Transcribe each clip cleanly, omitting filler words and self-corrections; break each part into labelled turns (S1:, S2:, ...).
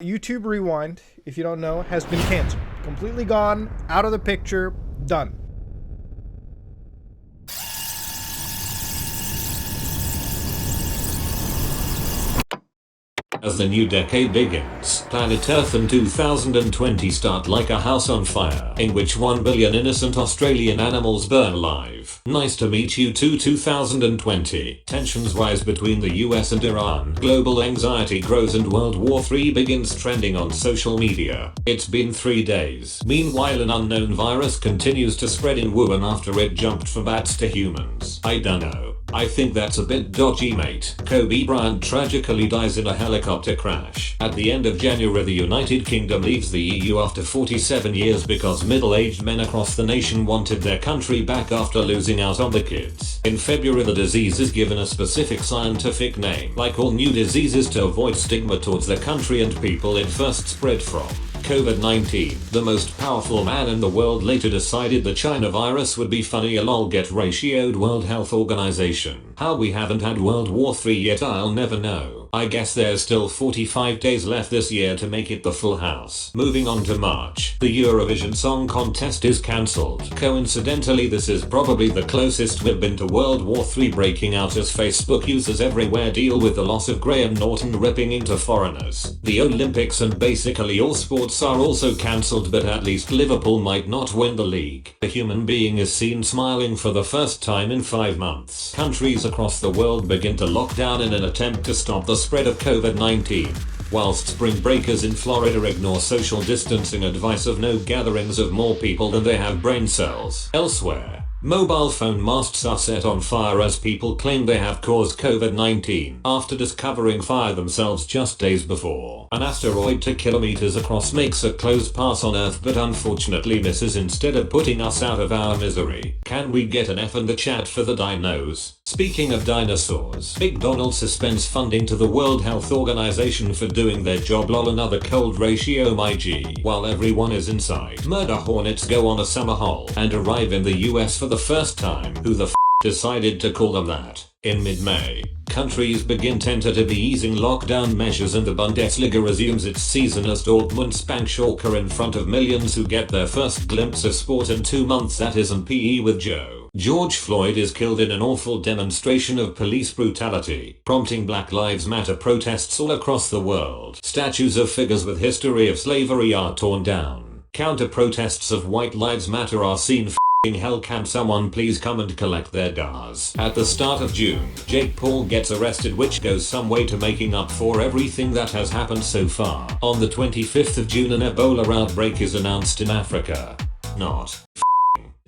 S1: YouTube Rewind, if you don't know, has been canceled. Completely gone, out of the picture, done.
S2: As the new decade begins, planet Earth and 2020 start like a house on fire, in which 1 billion innocent Australian animals burn alive. Nice to meet you too 2020. Tensions rise between the US and Iran, global anxiety grows and World War III begins trending on social media. It's been 3 days. Meanwhile, an unknown virus continues to spread in Wuhan after it jumped from bats to humans. I dunno. I think that's a bit dodgy, mate. Kobe Bryant tragically dies in a helicopter crash. At the end of January, the United Kingdom leaves the EU after 47 years because middle-aged men across the nation wanted their country back after losing out on the kids. In February, the disease is given a specific scientific name, like all new diseases, to avoid stigma towards the country and people it first spread from. COVID-19. The most powerful man in the world later decided the China virus would be funny. Lol, get ratioed. World Health Organization. How we haven't had World War III yet, I'll never know. I guess there's still 45 days left this year to make it the full house. Moving on to March. The Eurovision Song Contest is cancelled. Coincidentally, this is probably the closest we've been to World War III breaking out, as Facebook users everywhere deal with the loss of Graham Norton ripping into foreigners. The Olympics and basically all sports are also cancelled, but at least Liverpool might not win the league. A human being is seen smiling for the first time in 5 months. Countries across the world begin to lock down in an attempt to stop the spread of COVID-19. Whilst spring breakers in Florida ignore social distancing advice of no gatherings of more people than they have brain cells. Elsewhere, mobile phone masts are set on fire as people claim they have caused COVID-19 after discovering fire themselves just days before. An asteroid 2 kilometers across makes a close pass on Earth but unfortunately misses instead of putting us out of our misery. Can we get an F in the chat for the dinos? Speaking of dinosaurs, McDonald's suspends funding to the World Health Organization for doing their job. Lol, another cold ratio, my G. While everyone is inside, murder hornets go on a summer hole and arrive in the US for the first time. Who the f decided to call them that? In mid-May, countries begin tentatively easing lockdown measures and the Bundesliga resumes its season as Dortmund spank Schalke in front of millions who get their first glimpse of sport in 2 months. That isn't PE with Joe. George Floyd is killed in an awful demonstration of police brutality, prompting Black Lives Matter protests all across the world. Statues of figures with history of slavery are torn down. Counter-protests of White Lives Matter are seen. Hell, can someone please come and collect their cars? At the start of June, Jake Paul gets arrested, which goes some way to making up for everything that has happened so far. On the 25th of June, an Ebola outbreak is announced in Africa. Not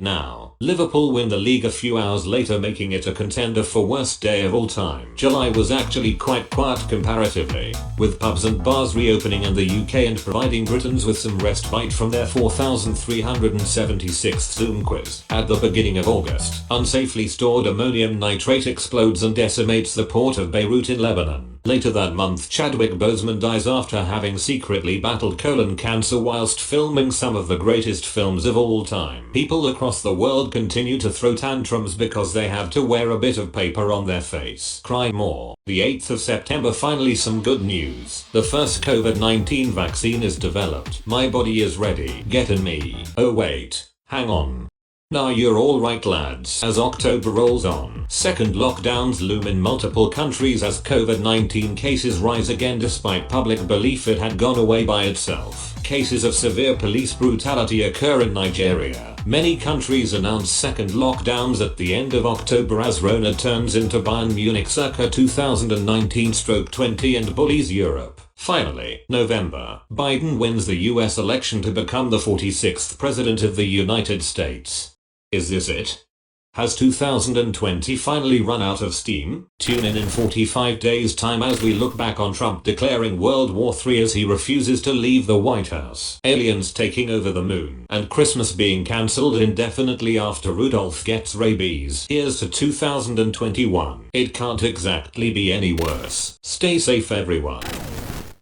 S2: now. Liverpool win the league a few hours later, making it a contender for worst day of all time. July was actually quite quiet comparatively, with pubs and bars reopening in the UK and providing Britons with some respite from their 4,376th Zoom quiz. At the beginning of August, unsafely stored ammonium nitrate explodes and decimates the port of Beirut in Lebanon. Later that month, Chadwick Boseman dies after having secretly battled colon cancer whilst filming some of the greatest films of all time. People across the world continue to throw tantrums because they have to wear a bit of paper on their face. Cry more. The 8th of September, finally some good news. The first COVID-19 vaccine is developed. My body is ready. Get in me. Oh wait. Hang on. Nah, you're alright lads. As October rolls on, second lockdowns loom in multiple countries as COVID-19 cases rise again despite public belief it had gone away by itself. Cases of severe police brutality occur in Nigeria. Many countries announce second lockdowns at the end of October as Rona turns into Bayern Munich circa 2019/20 and bullies Europe. Finally, November, Biden wins the US election to become the 46th president of the United States. Is this it? Has 2020 finally run out of steam? Tune in 45 days time as we look back on Trump declaring World War III as he refuses to leave the White House, aliens taking over the moon, and Christmas being cancelled indefinitely after Rudolph gets rabies. Here's to 2021. It can't exactly be any worse. Stay safe everyone.